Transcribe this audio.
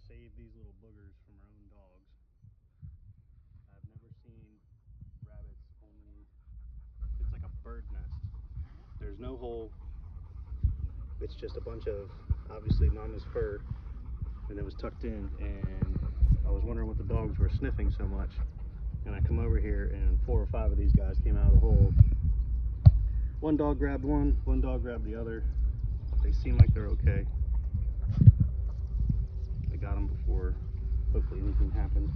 save these little boogers from our own dogs. I've never seen rabbits only, it's like a bird nest. There's no hole. It's just a bunch of, obviously, mama's fur, and it was tucked in, and I was wondering what the dogs were sniffing so much. And I come over here, and 4 or 5 of these guys came out of the hole. One dog grabbed one dog grabbed the other. They seem like they're okay. I got them before hopefully anything happened.